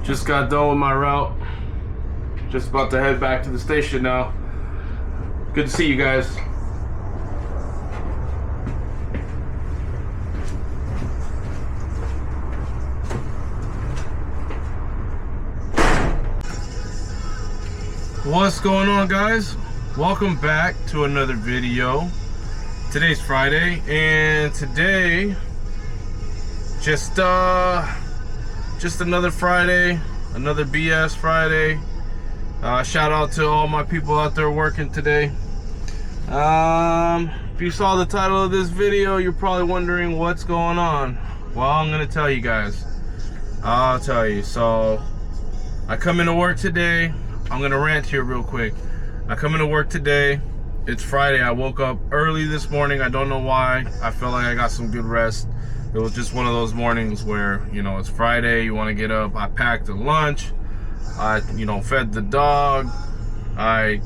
Just got done with my route. Just about to head back to the station now. Good to see you guys. What's going on, guys? Welcome back to another video. Today's Friday, and today just another Friday, another BS Friday. Shout out to all my people out there working today. If you saw the title of this video, you're probably wondering what's going on. Well, I'm gonna tell you guys. I'll tell you. So I come into work today. I'm gonna rant here real quick. I come into work today. It's Friday. I woke up early this morning. I don't know why. I feel like I got some good rest. It was just one of those mornings where, you know, it's Friday, you want to get up. I packed a lunch. I, fed the dog. I,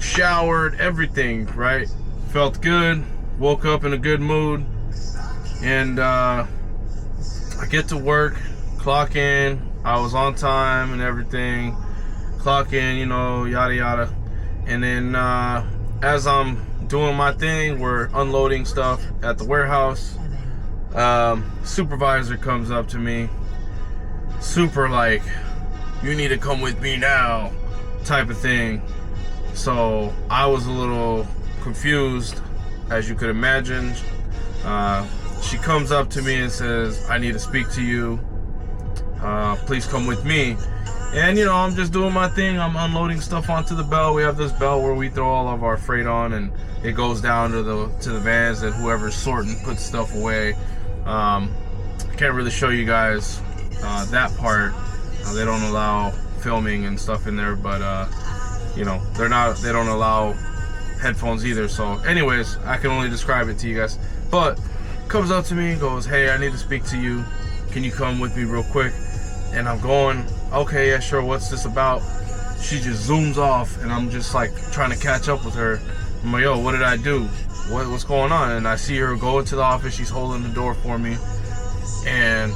showered, everything, right? Felt good. Woke up in a good mood. And I get to work, clock in. I was on time and everything. Clock in, yada, yada. And then as I'm doing my thing, we're unloading stuff at the warehouse. Supervisor comes up to me, super like, you need to come with me now type of thing. So I was a little confused, as you could imagine. She comes up to me and says, I need to speak to you, please come with me. And I'm just doing my thing. I'm unloading stuff onto the belt. We have this belt where we throw all of our freight on, and it goes down to the vans, and whoever's sorting puts stuff away. I can't really show you guys that part. They don't allow filming and stuff in there, but they don't allow headphones either. So anyways, I can only describe it to you guys. But comes up to me and goes, hey, I need to speak to you. Can you come with me real quick? And I'm going, okay, yeah, sure, what's this about? She just zooms off, and I'm just like trying to catch up with her. I'm like, yo, what did I do? What's going on? And I see her go into the office. She's holding the door for me. And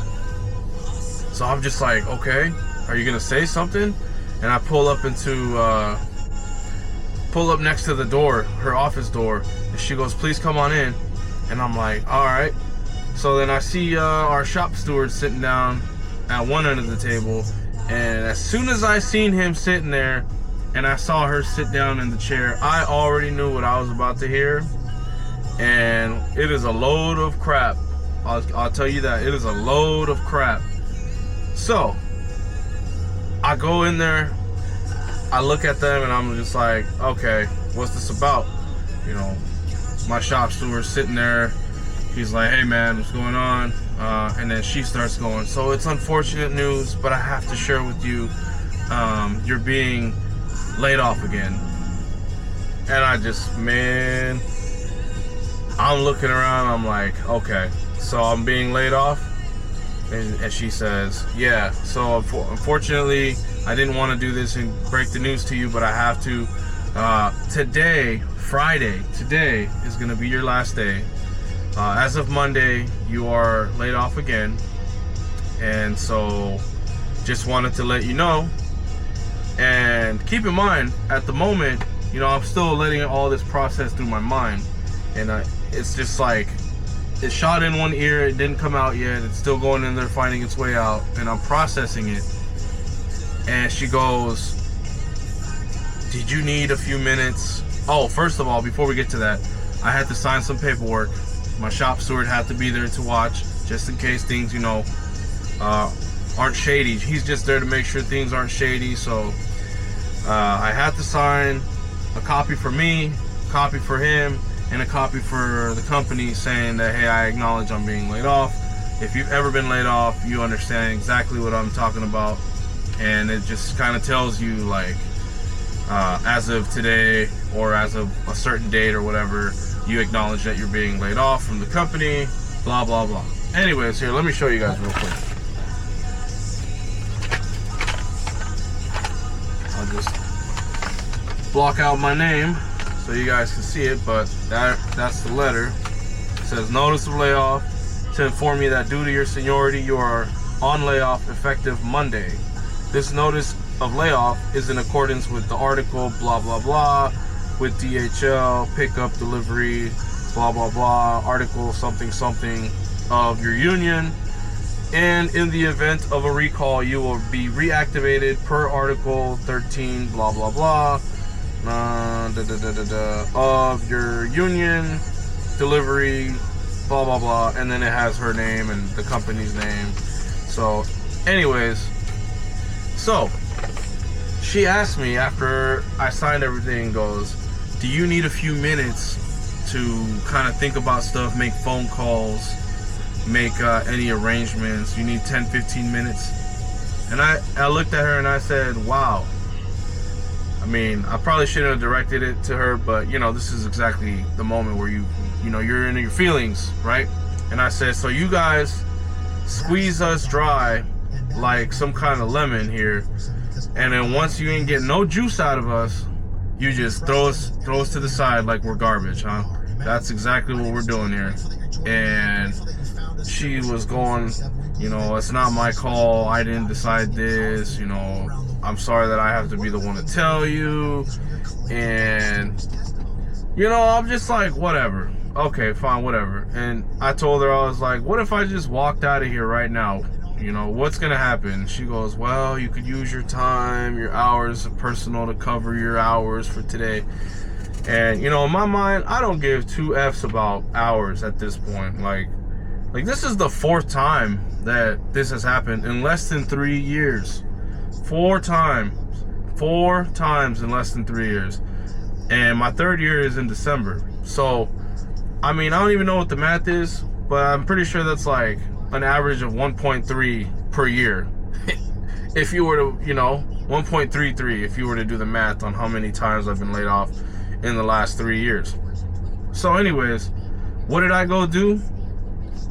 so I'm just like, okay, are you gonna say something? And I pull up next to the door, her office door, and she goes, please come on in. And I'm like, all right. So then I see our shop steward sitting down at one end of the table, and as soon as I seen him sitting there and I saw her sit down in the chair, I already knew what I was about to hear. And it is a load of crap. I'll tell you that. It is a load of crap. So I go in there, I look at them, and I'm just like, okay, what's this about? My shop steward's sitting there. He's like, hey man, what's going on? And then she starts going, so it's unfortunate news, but I have to share with you, you're being laid off again. And I just, man, I'm looking around, I'm like, okay, so I'm being laid off? And she says, yeah, so unfortunately, I didn't want to do this and break the news to you, but I have to. Today, Friday, today is going to be your last day. As of Monday, you are laid off again. And so just wanted to let you know. And keep in mind, at the moment, I'm still letting all this process through my mind. And it's just like, it shot in one ear, it didn't come out yet. It's still going in there, finding its way out. And I'm processing it. And she goes, did you need a few minutes? Oh, first of all, before we get to that, I had to sign some paperwork. My shop steward had to be there to watch, just in case things, aren't shady. He's just there to make sure things aren't shady. So I had to sign a copy for me, a copy for him, and a copy for the company saying that, hey, I acknowledge I'm being laid off. If you've ever been laid off, you understand exactly what I'm talking about. And it just kind of tells you, like, as of today or as of a certain date or whatever, you acknowledge that you're being laid off from the company, blah, blah, blah. Anyways, here, let me show you guys real quick. I'll just block out my name so you guys can see it, but that's the letter. It says notice of layoff to inform you that due to your seniority, you are on layoff effective Monday. This notice of layoff is in accordance with the article, blah, blah, blah, with DHL, pickup, delivery, blah, blah, blah, article, something, something of your union. And in the event of a recall, you will be reactivated per article 13, blah, blah, blah, of your union, delivery, blah, blah, blah. And then it has her name and the company's name. So, anyways, so she asked me after I signed everything, goes, do you need a few minutes to kind of think about stuff, make phone calls, make any arrangements? You need 10-15 minutes? And I looked at her and I said, wow. I mean, I probably shouldn't have directed it to her, but you know, this is exactly the moment where you know, you're in your feelings, right? And I said, so you guys squeeze us dry like some kind of lemon here, and then once you ain't getting no juice out of us, you just throw us to the side like we're garbage, huh? That's exactly what we're doing here. And she was going, you know, it's not my call, I didn't decide this, you know, I'm sorry that I have to be the one to tell you. And you know, I'm just like, whatever, okay, fine, whatever. And I told her, I was like, what if I just walked out of here right now? You know, what's gonna happen? She goes, well, you could use your time, your hours of personal to cover your hours for today. And you know, in my mind, I don't give two F's about hours at this point. Like this is the fourth time that this has happened in less than 3 years. 4 times in less than 3 years. And my third year is in December. So, I mean, I don't even know what the math is, but I'm pretty sure that's like an average of 1.3 per year. If you were to, you know, 1.33 if you were to do the math on how many times I've been laid off in the last 3 years. So anyways, what did I go do?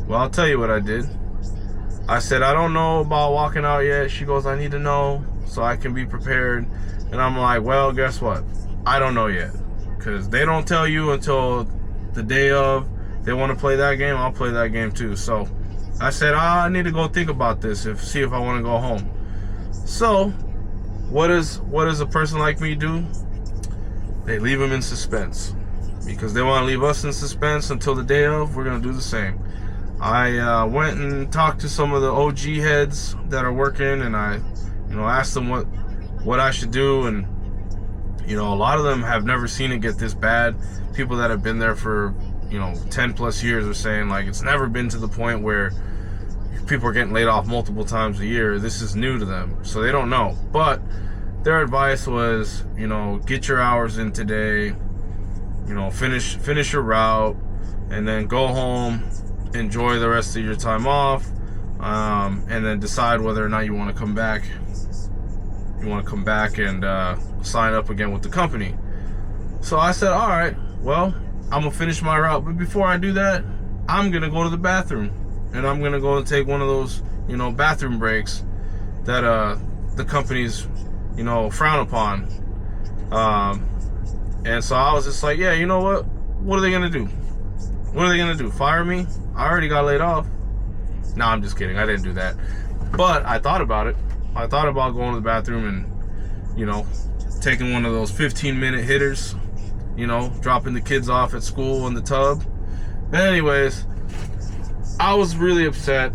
Well, I'll tell you what I did. I said, I don't know about walking out yet. She goes, I need to know so I can be prepared. And I'm like, well, guess what? I don't know yet, because they don't tell you until the day of. They want to play that game, I'll play that game too. So I said, I need to go think about this, see if I want to go home. So what does a person like me do? They leave them in suspense, because they want to leave us in suspense until the day of. We're going to do the same. I went and talked to some of the OG heads that are working, and I, you know, asked them what I should do. And you know, a lot of them have never seen it get this bad. People that have been there for, you know, 10 plus years are saying like it's never been to the point where people are getting laid off multiple times a year. This is new to them, so they don't know. But their advice was, you know, get your hours in today, you know, finish your route, and then go home, enjoy the rest of your time off, and then decide whether or not you want to come back. You want to come back and sign up again with the company. So I said, all right, well, I'm gonna finish my route, but before I do that, I'm gonna go to the bathroom, and I'm gonna go and take one of those, you know, bathroom breaks that the companies, you know, frown upon. And so I was just like, yeah, you know what are they gonna do? What are they gonna do, fire me? I already got laid off. No, I'm just kidding, I didn't do that, but I thought about it. I thought about going to the bathroom and, you know, taking one of those 15-minute hitters, you know, dropping the kids off at school in the tub. But anyways, I was really upset,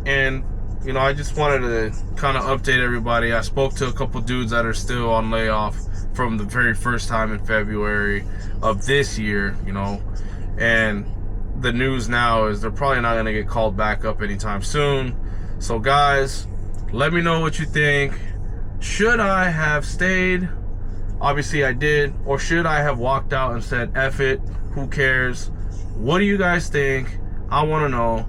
and, you know, I just wanted to kind of update everybody. I spoke to a couple dudes that are still on layoff from the very first time in February of this year, you know, and the news now is they're probably not going to get called back up anytime soon. So guys, let me know what you think. Should I have stayed? Obviously I did. Or should I have walked out and said, F it, who cares? What do you guys think? I want to know.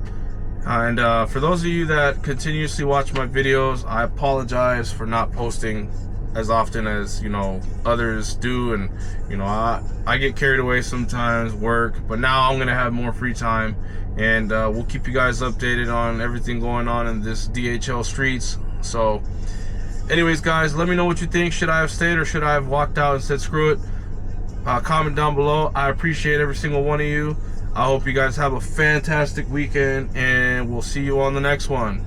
And for those of you that continuously watch my videos, I apologize for not posting as often as, you know, others do. And, you know, I get carried away sometimes, work, but now I'm gonna have more free time, and we'll keep you guys updated on everything going on in this DHL streets. So anyways, guys, let me know what you think. Should I have stayed, or should I have walked out and said screw it? Comment down below. I appreciate every single one of you. I hope you guys have a fantastic weekend, and we'll see you on the next one.